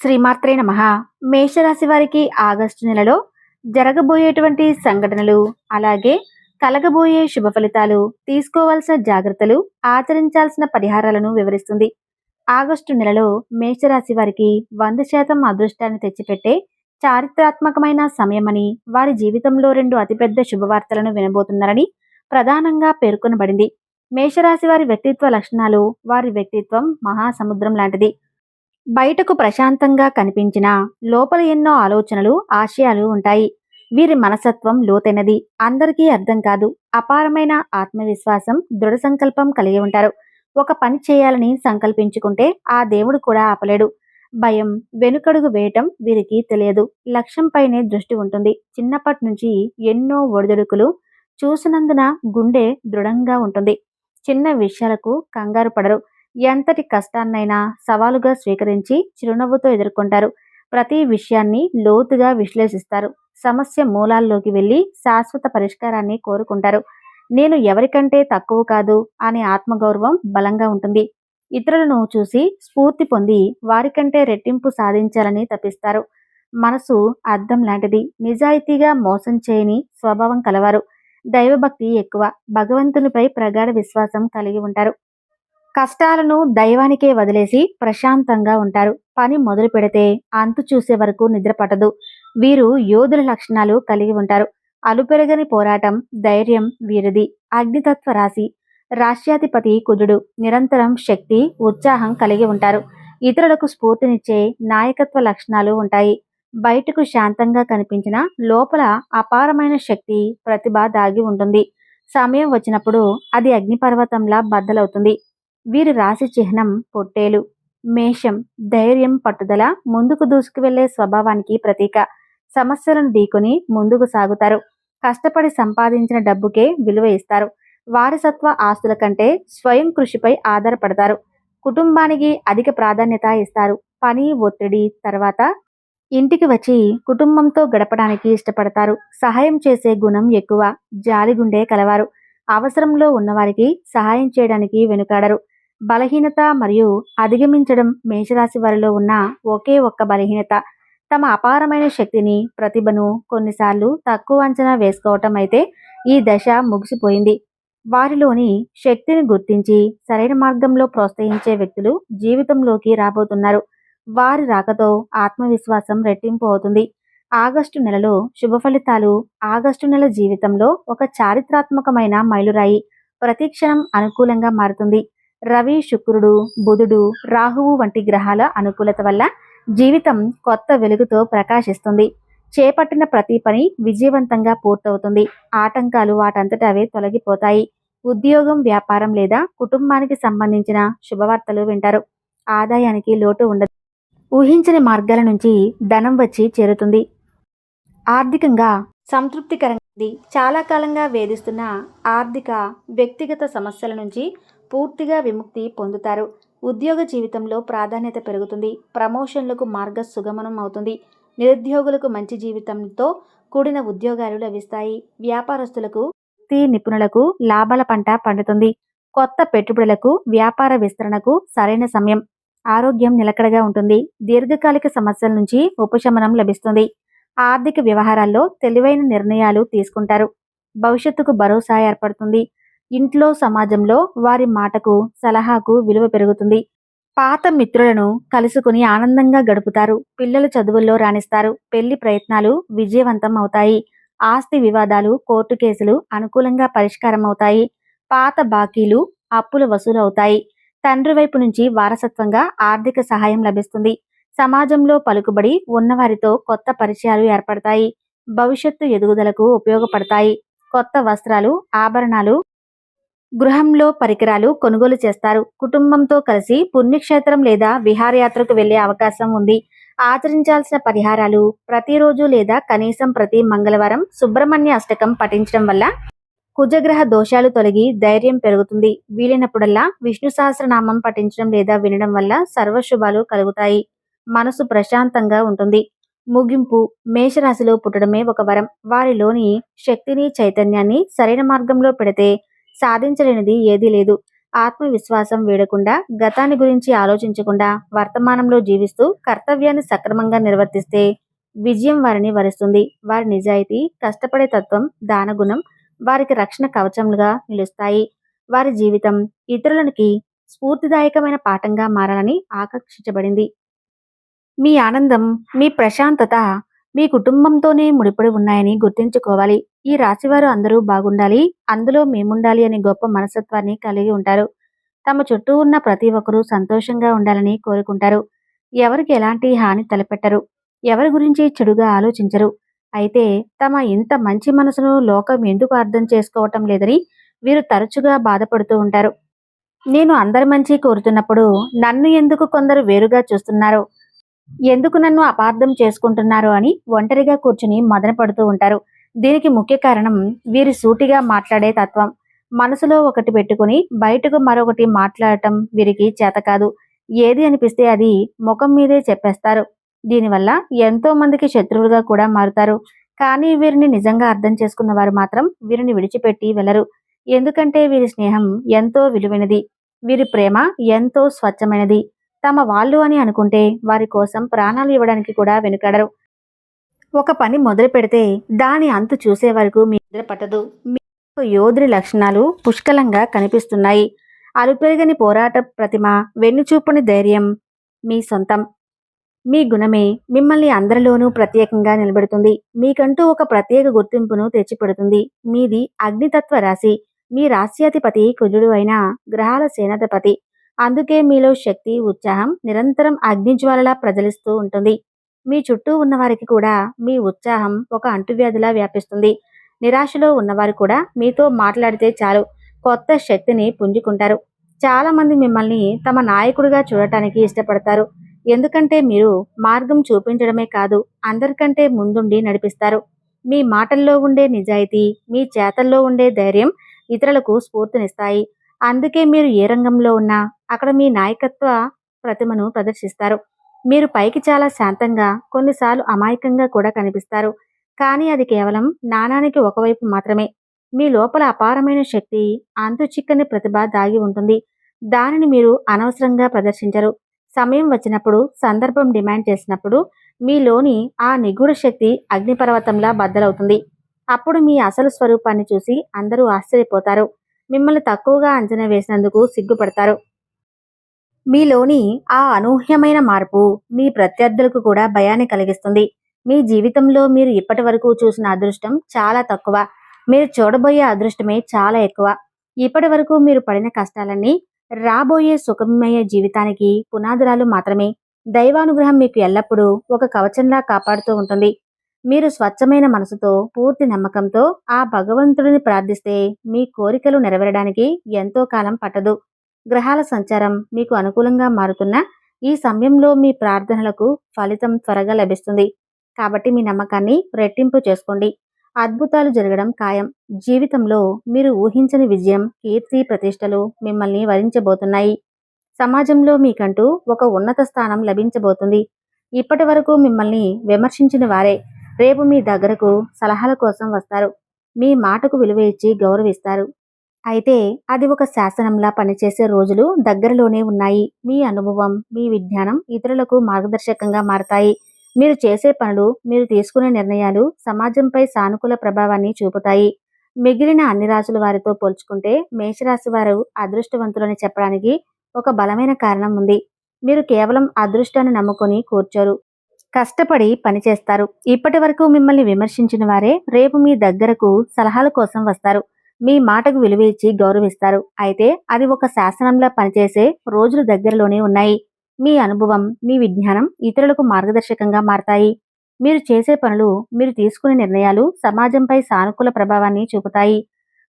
శ్రీమాత్రే నమః. మేషరాశి వారికి ఆగస్టు నెలలో జరగబోయేటువంటి సంఘటనలు, అలాగే కలగబోయే శుభ ఫలితాలు, తీసుకోవాల్సిన జాగ్రత్తలు, ఆచరించాల్సిన పరిహారాలను వివరిస్తుంది. ఆగస్టు నెలలో మేషరాశి వారికి 100% అదృష్టాన్ని తెచ్చిపెట్టే చారిత్రాత్మకమైన సమయమని, వారి జీవితంలో రెండు అతిపెద్ద శుభవార్తలను వినబోతున్నారని ప్రధానంగా పేర్కొనబడింది. మేషరాశి వారి వ్యక్తిత్వ లక్షణాలు. వారి వ్యక్తిత్వం మహాసముద్రం లాంటిది. బయటకు ప్రశాంతంగా కనిపించినా లోపల ఎన్నో ఆలోచనలు, ఆశయాలు ఉంటాయి. వీరి మనసత్వం లోతైనది, అందరికీ అర్థం కాదు. అపారమైన ఆత్మవిశ్వాసం, దృఢ సంకల్పం కలిగి ఉంటారు. ఒక పని చేయాలని సంకల్పించుకుంటే ఆ దేవుడు కూడా ఆపలేడు. భయం, వెనుకడుగు వేయటం వీరికి తెలియదు. లక్ష్యంపైనే దృష్టి ఉంటుంది. చిన్నప్పటి నుంచి ఎన్నో ఒడిదుడుకులు చూసినందున గుండె దృఢంగా ఉంటుంది. చిన్న విషయాలకు కంగారు పడరు. ఎంతటి కష్టాన్నైనా సవాలుగా స్వీకరించి చిరునవ్వుతో ఎదుర్కొంటారు. ప్రతి విషయాన్ని లోతుగా విశ్లేషిస్తారు. సమస్య మూలాల్లోకి వెళ్ళి శాశ్వత పరిష్కారాన్ని కోరుకుంటారు. నేను ఎవరికంటే తక్కువ కాదు అనే ఆత్మగౌరవం బలంగా ఉంటుంది. ఇతరులను చూసి స్ఫూర్తి పొంది వారికంటే రెట్టింపు సాధించాలని తపిస్తారు. మనసు అద్దం లాంటిది. నిజాయితీగా మోసం చేయని స్వభావం కలవారు. దైవభక్తి ఎక్కువ. భగవంతునిపై ప్రగాఢ విశ్వాసం కలిగి ఉంటారు. కష్టాలను దైవానికే వదిలేసి ప్రశాంతంగా ఉంటారు. పని మొదలు పెడితే అంతు చూసే వరకు నిద్ర పట్టదు. వీరు యోధుల లక్షణాలు కలిగి ఉంటారు. అలుపెరగని పోరాటం, ధైర్యం వీరిది. అగ్నితత్వ రాశి. రాష్ట్రాధిపతి కుజుడు. నిరంతరం శక్తి, ఉత్సాహం కలిగి ఉంటారు. ఇతరులకు స్ఫూర్తినిచ్చే నాయకత్వ లక్షణాలు ఉంటాయి. బయటకు శాంతంగా కనిపించిన లోపల అపారమైన శక్తి, ప్రతిభ దాగి ఉంటుంది. సమయం వచ్చినప్పుడు అది అగ్నిపర్వతంలా బద్దలవుతుంది. వీరి రాశి చిహ్నం పొట్టేలు. మేషం. ధైర్యం, పట్టుదల, ముందుకు దూసుకువెళ్లే స్వభావానికి ప్రతీక. సమస్యలను ఢీకొని ముందుకు సాగుతారు. కష్టపడి సంపాదించిన డబ్బుకే విలువ ఇస్తారు. వారసత్వ ఆస్తుల కంటే స్వయం కృషిపై ఆధారపడతారు. కుటుంబానికి అధిక ప్రాధాన్యత ఇస్తారు. పని ఒత్తిడి తర్వాత ఇంటికి వచ్చి కుటుంబంతో గడపడానికి ఇష్టపడతారు. సహాయం చేసే గుణం ఎక్కువ. జాలిగుండే కలవారు. అవసరంలో ఉన్నవారికి సహాయం చేయడానికి వెనుకాడరు. బలహీనత మరియు అధిగమించడం మేషరాశి వారిలో ఉన్న ఒకే ఒక్క బలహీనత. తమ అపారమైన శక్తిని, ప్రతిభను కొన్నిసార్లు తక్కువ అంచనా వేసుకోవటం. అయితే ఈ దశ ముగిసిపోయింది. వారిలోని శక్తిని గుర్తించి సరైన మార్గంలో ప్రోత్సహించే వ్యక్తులు జీవితంలోకి రాబోతున్నారు. వారి రాకతో ఆత్మవిశ్వాసం రెట్టింపు అవుతుంది. ఆగస్టు నెలలో శుభ ఫలితాలు. ఆగస్టు నెల జీవితంలో ఒక చారిత్రాత్మకమైన మైలురాయి. ప్రతి క్షణం అనుకూలంగా మారుతుంది. రవి, శుక్రుడు, బుధుడు, రాహువు వంటి గ్రహాల అనుకూలత వల్ల జీవితం కొత్త వెలుగుతో ప్రకాశిస్తుంది. చేపట్టిన ప్రతి పని విజయవంతంగా పూర్తవుతుంది. ఆటంకాలు వాటంతట అవే తొలగిపోతాయి. ఉద్యోగం, వ్యాపారం లేదా కుటుంబానికి సంబంధించిన శుభవార్తలు వింటారు. ఆదాయానికి లోటు ఉండదు. ఊహించని మార్గాల నుంచి ధనం వచ్చి చేరుతుంది. ఆర్థికంగా సంతృప్తికరంగా ఉంది. చాలా కాలంగా వేధిస్తున్న ఆర్థిక, వ్యక్తిగత సమస్యల నుంచి పూర్తిగా విముక్తి పొందుతారు. ఉద్యోగ జీవితంలో ప్రాధాన్యత పెరుగుతుంది. ప్రమోషన్లకు మార్గ సుగమనం అవుతుంది. నిరుద్యోగులకు మంచి జీవితంతో కూడిన ఉద్యోగాలు లభిస్తాయి. వ్యాపారస్తులకు, నిపుణులకు లాభాల పంట పండుతుంది. కొత్త పెట్టుబడులకు, వ్యాపార విస్తరణకు సరైన సమయం. ఆరోగ్యం నిలకడగా ఉంటుంది. దీర్ఘకాలిక సమస్యల నుంచి ఉపశమనం లభిస్తుంది. ఆర్థిక వ్యవహారాల్లో తెలివైన నిర్ణయాలు తీసుకుంటారు. భవిష్యత్తుకు భరోసా ఏర్పడుతుంది. ఇంట్లో, సమాజంలో వారి మాటకు, సలహాకు విలువ పెరుగుతుంది. పాత మిత్రులను కలుసుకుని ఆనందంగా గడుపుతారు. పిల్లలు చదువుల్లో రాణిస్తారు. పెళ్లి ప్రయత్నాలు విజయవంతం అవుతాయి. ఆస్తి వివాదాలు, కోర్టు కేసులు అనుకూలంగా పరిష్కారం అవుతాయి. పాత బాకీలు, అప్పులు వసూలు అవుతాయి. తండ్రి వైపు నుంచి వారసత్వంగా ఆర్థిక సహాయం లభిస్తుంది. సమాజంలో పలుకుబడి ఉన్నవారితో కొత్త పరిచయాలు ఏర్పడతాయి. భవిష్యత్తు ఎదుగుదలకు ఉపయోగపడతాయి. కొత్త వస్త్రాలు, ఆభరణాలు, గృహంలో పరికరాలు కొనుగోలు చేస్తారు. కుటుంబంతో కలిసి పుణ్యక్షేత్రం లేదా విహారయాత్రకు వెళ్లే అవకాశం ఉంది. ఆచరించాల్సిన పరిహారాలు. ప్రతిరోజు లేదా కనీసం ప్రతి మంగళవారం సుబ్రహ్మణ్య అష్టకం పఠించడం వల్ల కుజగ్రహ దోషాలు తొలగి ధైర్యం పెరుగుతుంది. వీలైనప్పుడల్లా విష్ణు సహస్రనామం పఠించడం లేదా వినడం వల్ల సర్వశుభాలు కలుగుతాయి. మనసు ప్రశాంతంగా ఉంటుంది. ముగింపు. మేషరాశిలో పుట్టడమే ఒక వరం. వారిలోని శక్తిని, చైతన్యాన్ని సరైన మార్గంలో పెడితే సాధించలేనిది ఏదీ లేదు. ఆత్మవిశ్వాసం వీడకుండా, గతాన్ని గురించి ఆలోచించకుండా వర్తమానంలో జీవిస్తూ కర్తవ్యాన్ని సక్రమంగా నిర్వర్తిస్తే విజయం వారిని వరిస్తుంది. వారి నిజాయితీ, కష్టపడే తత్వం, దానగుణం వారికి రక్షణ కవచములుగా నిలుస్తాయి. వారి జీవితం ఇతరులకి స్ఫూర్తిదాయకమైన పాఠంగా మారాలని ఆకాంక్షించబడింది. మీ ఆనందం, మీ ప్రశాంతత మీ కుటుంబంతోనే ముడిపడి ఉన్నాయని గుర్తుంచుకోవాలి. ఈ రాశివారు అందరూ బాగుండాలి, అందులో మేముండాలి అనే గొప్ప మనస్తత్వాన్ని కలిగి ఉంటారు. తమ చుట్టూ ఉన్న ప్రతి ఒక్కరూ సంతోషంగా ఉండాలని కోరుకుంటారు. ఎవరికి ఎలాంటి హాని తలపెట్టరు. ఎవరి గురించి చెడుగా ఆలోచించరు. అయితే తమ ఇంత మంచి మనసును లోకం ఎందుకు అర్థం చేసుకోవటం లేదని వీరు తరచుగా బాధపడుతూ ఉంటారు. నేను అందరి మంచి కోరుతున్నప్పుడు నన్ను ఎందుకు కొందరు వేరుగా చూస్తున్నారు, ఎందుకు నన్ను అపార్థం చేసుకుంటున్నారు అని ఒంటరిగా కూర్చుని మదన పడుతూ ఉంటారు. దీనికి ముఖ్య కారణం వీరి సూటిగా మాట్లాడే తత్వం. మనసులో ఒకటి పెట్టుకుని బయటకు మరొకటి మాట్లాడటం వీరికి చేత కాదు. ఏది అనిపిస్తే అది ముఖం మీదే చెప్పేస్తారు. దీనివల్ల ఎంతో మందికి శత్రువులుగా కూడా మారుతారు. కానీ వీరిని నిజంగా అర్థం చేసుకున్న వారు మాత్రం వీరిని విడిచిపెట్టి వెళ్లరు. ఎందుకంటే వీరి స్నేహం ఎంతో విలువైనది. వీరి ప్రేమ ఎంతో స్వచ్ఛమైనది. తమ వాళ్ళు అని అనుకుంటే వారి కోసం ప్రాణాలు ఇవ్వడానికి కూడా వెనుకాడరు. ఒక పని మొదలు పెడితే దాని అంతు చూసే వరకు మీ నిద్ర పట్టదు. మీకు యోధుని లక్షణాలు పుష్కలంగా కనిపిస్తున్నాయి. అలుపెరగని పోరాట ప్రతిమ, వెన్నుచూపని ధైర్యం మీ సొంతం. మీ గుణమే మిమ్మల్ని అందరిలోనూ ప్రత్యేకంగా నిలబెడుతుంది. మీకంటూ ఒక ప్రత్యేక గుర్తింపును తెచ్చిపెడుతుంది. మీది అగ్నితత్వ రాశి. మీ రాశ్యాధిపతి కుజుడు అయిన గ్రహాల సేనాధిపతి. అందుకే మీలో శక్తి, ఉత్సాహం నిరంతరం అగ్నిజ్వాలలా ప్రజ్వలిస్తూ ఉంటుంది. మీ చుట్టూ ఉన్నవారికి కూడా మీ ఉత్సాహం ఒక అంటువ్యాధిలా వ్యాపిస్తుంది. నిరాశలో ఉన్నవారు కూడా మీతో మాట్లాడితే చాలు కొత్త శక్తిని పుంజుకుంటారు. చాలా మంది మిమ్మల్ని తమ నాయకుడిగా చూడటానికి ఇష్టపడతారు. ఎందుకంటే మీరు మార్గం చూపించడమే కాదు, అందరికంటే ముందుండి నడిపిస్తారు. మీ మాటల్లో ఉండే నిజాయితీ, మీ చేతల్లో ఉండే ధైర్యం ఇతరులకు స్ఫూర్తినిస్తాయి. అందుకే మీరు ఏ రంగంలో ఉన్నా అక్కడ మీ నాయకత్వ ప్రతిమను ప్రదర్శిస్తారు. మీరు పైకి చాలా శాంతంగా, కొన్నిసార్లు అమాయకంగా కూడా కనిపిస్తారు. కానీ అది కేవలం నాణానికి ఒకవైపు మాత్రమే. మీ లోపల అపారమైన శక్తి, అంతుచిక్కని ప్రతిభ దాగి ఉంటుంది. దానిని మీరు అనవసరంగా ప్రదర్శించరు. సమయం వచ్చినప్పుడు, సందర్భం డిమాండ్ చేసినప్పుడు మీలోని ఆ నిగూఢ శక్తి అగ్నిపర్వతంలా బద్దలవుతుంది. అప్పుడు మీ అసలు స్వరూపాన్ని చూసి అందరూ ఆశ్చర్యపోతారు. మిమ్మల్ని తక్కువగా అంచనా వేసినందుకు సిగ్గుపడతారు. మీలోని ఆ అనూహ్యమైన మార్పు మీ ప్రత్యర్థులకు కూడా భయాన్ని కలిగిస్తుంది. మీ జీవితంలో మీరు ఇప్పటి వరకు చూసిన అదృష్టం చాలా తక్కువ. మీరు చూడబోయే అదృష్టమే చాలా ఎక్కువ. ఇప్పటి వరకు మీరు పడిన కష్టాలన్నీ రాబోయే సుఖమయ జీవితానికి పునాదురాలు మాత్రమే. దైవానుగ్రహం మీకు ఎల్లప్పుడూ ఒక కవచంలా కాపాడుతూ ఉంటుంది. మీరు స్వచ్ఛమైన మనసుతో, పూర్తి నమ్మకంతో ఆ భగవంతుడిని ప్రార్థిస్తే మీ కోరికలు నెరవేరడానికి ఎంతో కాలం పట్టదు. గ్రహాల సంచారం మీకు అనుకూలంగా మారుతున్న ఈ సమయంలో మీ ప్రార్థనలకు ఫలితం త్వరగా లభిస్తుంది. కాబట్టి మీ నమ్మకాన్ని రెట్టింపు చేసుకోండి. అద్భుతాలు జరగడం ఖాయం. జీవితంలో మీరు ఊహించని విజయం, కీర్తి, ప్రతిష్టలు మిమ్మల్ని వరించబోతున్నాయి. సమాజంలో మీకంటూ ఒక ఉన్నత స్థానం లభించబోతుంది. ఇప్పటి వరకు మిమ్మల్ని విమర్శించిన వారే రేపు మీ దగ్గరకు సలహాల కోసం వస్తారు. మీ మాటకు విలువ ఇచ్చి గౌరవిస్తారు. అయితే అది ఒక శాసనంలా పనిచేసే రోజులు దగ్గరలోనే ఉన్నాయి. మీ అనుభవం, మీ విజ్ఞానం ఇతరులకు మార్గదర్శకంగా మారతాయి. మీరు చేసే పనులు, మీరు తీసుకునే నిర్ణయాలు సమాజంపై సానుకూల ప్రభావాన్ని చూపుతాయి. మిగిలిన అన్ని రాశుల వారితో పోల్చుకుంటే మేషరాశి వారు అదృష్టవంతులని చెప్పడానికి ఒక బలమైన కారణం ఉంది. మీరు కేవలం అదృష్టాన్ని నమ్ముకొని కూర్చోరు, కష్టపడి పనిచేస్తారు. ఇప్పటి వరకు మిమ్మల్ని విమర్శించిన వారే రేపు మీ దగ్గరకు సలహాల కోసం వస్తారు. మీ మాటకు విలువ ఇచ్చి గౌరవిస్తారు. అయితే అది ఒక శాసనంలా పనిచేసే రోజులు దగ్గరలోనే ఉన్నాయి. మీ అనుభవం, మీ విజ్ఞానం ఇతరులకు మార్గదర్శకంగా మారతాయి. మీరు చేసే పనులు, మీరు తీసుకునే నిర్ణయాలు సమాజంపై సానుకూల ప్రభావాన్ని చూపుతాయి.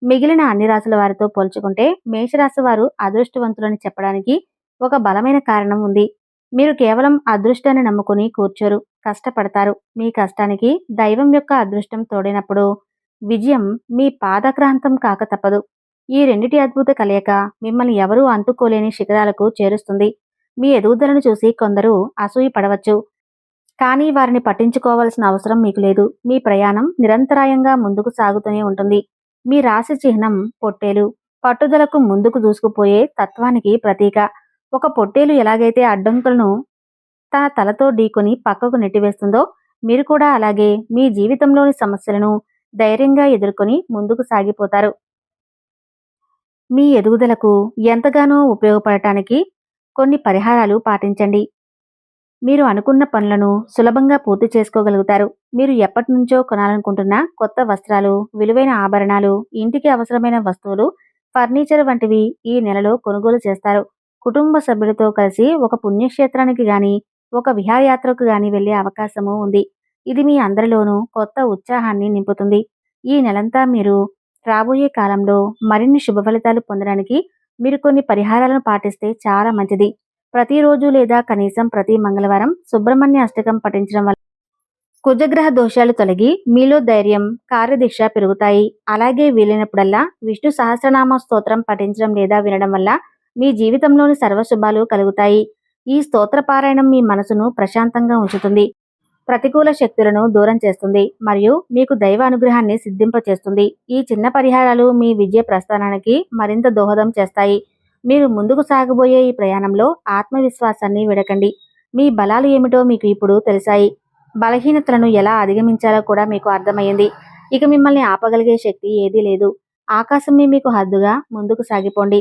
మిగిలిన అన్ని రాశుల వారితో పోల్చుకుంటే మేషరాశి వారు అదృష్టవంతులని చెప్పడానికి ఒక బలమైన కారణం ఉంది. మీరు కేవలం అదృష్టాన్ని నమ్ముకుని కూర్చోరు, కష్టపడతారు. మీ కష్టానికి దైవం యొక్క అదృష్టం తోడైనప్పుడు విజయం మీ పాదక్రాంతం కాక తప్పదు. ఈ రెండిటి అద్భుత కలయిక మిమ్మల్ని ఎవరూ అందుకోలేని శిఖరాలకు చేరుస్తుంది. మీ ఎదుగుదలను చూసి కొందరు అసూయ పడవచ్చు, కానీ వారిని పట్టించుకోవాల్సిన అవసరం మీకు లేదు. మీ ప్రయాణం నిరంతరాయంగా ముందుకు సాగుతూనే ఉంటుంది. మీ రాశి చిహ్నం పొట్టేలు. పట్టుదలకు ముందుకు దూసుకుపోయే తత్వానికి ప్రతీక. ఒక పొట్టేలు ఎలాగైతే అడ్డంకులను తన తలతో ఢీకొని పక్కకు నెట్టివేస్తుందో, మీరు కూడా అలాగే మీ జీవితంలోని సమస్యలను ధైర్యంగా ఎదుర్కొని ముందుకు సాగిపోతారు. మీ ఎదుగుదలకు ఎంతగానో ఉపయోగపడటానికి కొన్ని పరిహారాలు పాటించండి. మీరు అనుకున్న పనులను సులభంగా పూర్తి చేసుకోగలుగుతారు. మీరు ఎప్పటినుంచో కొనాలనుకుంటున్న కొత్త వస్త్రాలు, విలువైన ఆభరణాలు, ఇంటికి అవసరమైన వస్తువులు, ఫర్నిచర్ వంటివి ఈ నెలలో కొనుగోలు చేస్తారు. కుటుంబ సభ్యులతో కలిసి ఒక పుణ్యక్షేత్రానికి గాని, ఒక విహారయాత్రకు గాని వెళ్లే అవకాశము ఉంది. ఇది మీ అందరిలోనూ కొత్త ఉత్సాహాన్ని నింపుతుంది. ఈ నెలంతా మీరు రాబోయే కాలంలో మరిన్ని శుభ ఫలితాలు పొందడానికి మీరు కొన్ని పరిహారాలను పాటిస్తే చాలా మంచిది. ప్రతిరోజు లేదా కనీసం ప్రతి మంగళవారం సుబ్రహ్మణ్య అష్టకం పఠించడం వల్ల కుజగ్రహ దోషాలు తొలగి మీలో ధైర్యం, కార్యదీక్ష పెరుగుతాయి. అలాగే వీలైనప్పుడల్లా విష్ణు సహస్రనామ స్తోత్రం పఠించడం లేదా వినడం వల్ల మీ జీవితంలోని సర్వశుభాలు కలుగుతాయి. ఈ స్తోత్ర పారాయణం మీ మనసును ప్రశాంతంగా ఉంచుతుంది, ప్రతికూల శక్తులను దూరం చేస్తుంది మరియు మీకు దైవ అనుగ్రహాన్ని సిద్ధింపచేస్తుంది. ఈ చిన్న పరిహారాలు మీ విజయ ప్రస్థానానికి మరింత దోహదం చేస్తాయి. మీరు ముందుకు సాగబోయే ఈ ప్రయాణంలో ఆత్మవిశ్వాసాన్ని విడకండి. మీ బలాలు ఏమిటో మీకు ఇప్పుడు తెలిసాయి. బలహీనతలను ఎలా అధిగమించాలో కూడా మీకు అర్థమైంది. ఇక మిమ్మల్ని ఆపగలిగే శక్తి ఏదీ లేదు. ఆకాశమే మీకు హద్దుగా ముందుకు సాగిపోండి.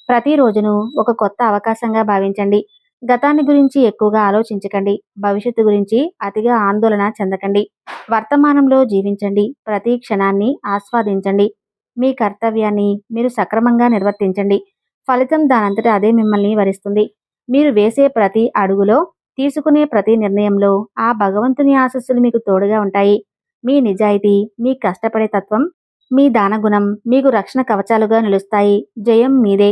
ప్రతి రోజును ఒక కొత్త అవకాశంగా భావించండి. గతాన్ని గురించి ఎక్కువగా ఆలోచించకండి. భవిష్యత్తు గురించి అతిగా ఆందోళన చెందకండి. వర్తమానంలో జీవించండి. ప్రతి క్షణాన్ని ఆస్వాదించండి. మీ కర్తవ్యాన్ని మీరు సక్రమంగా నిర్వర్తించండి. ఫలితం దానంతట అదే మిమ్మల్ని వరిస్తుంది. మీరు వేసే ప్రతి అడుగులో, తీసుకునే ప్రతి నిర్ణయంలో ఆ భగవంతుని ఆశీస్సులు మీకు తోడుగా ఉంటాయి. మీ నిజాయితీ, మీ కష్టపడే తత్వం, మీ దానగుణం మీకు రక్షణ కవచాలుగా నిలుస్తాయి. జయం మీదే.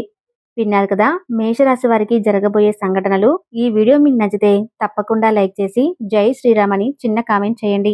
విన్నారు కదా, మేషరాశి వారికి జరగబోయే సంఘటనలు. ఈ వీడియో మీకు నచ్చితే తప్పకుండా లైక్ చేసి జై శ్రీరామ్ అని చిన్న కామెంట్ చేయండి.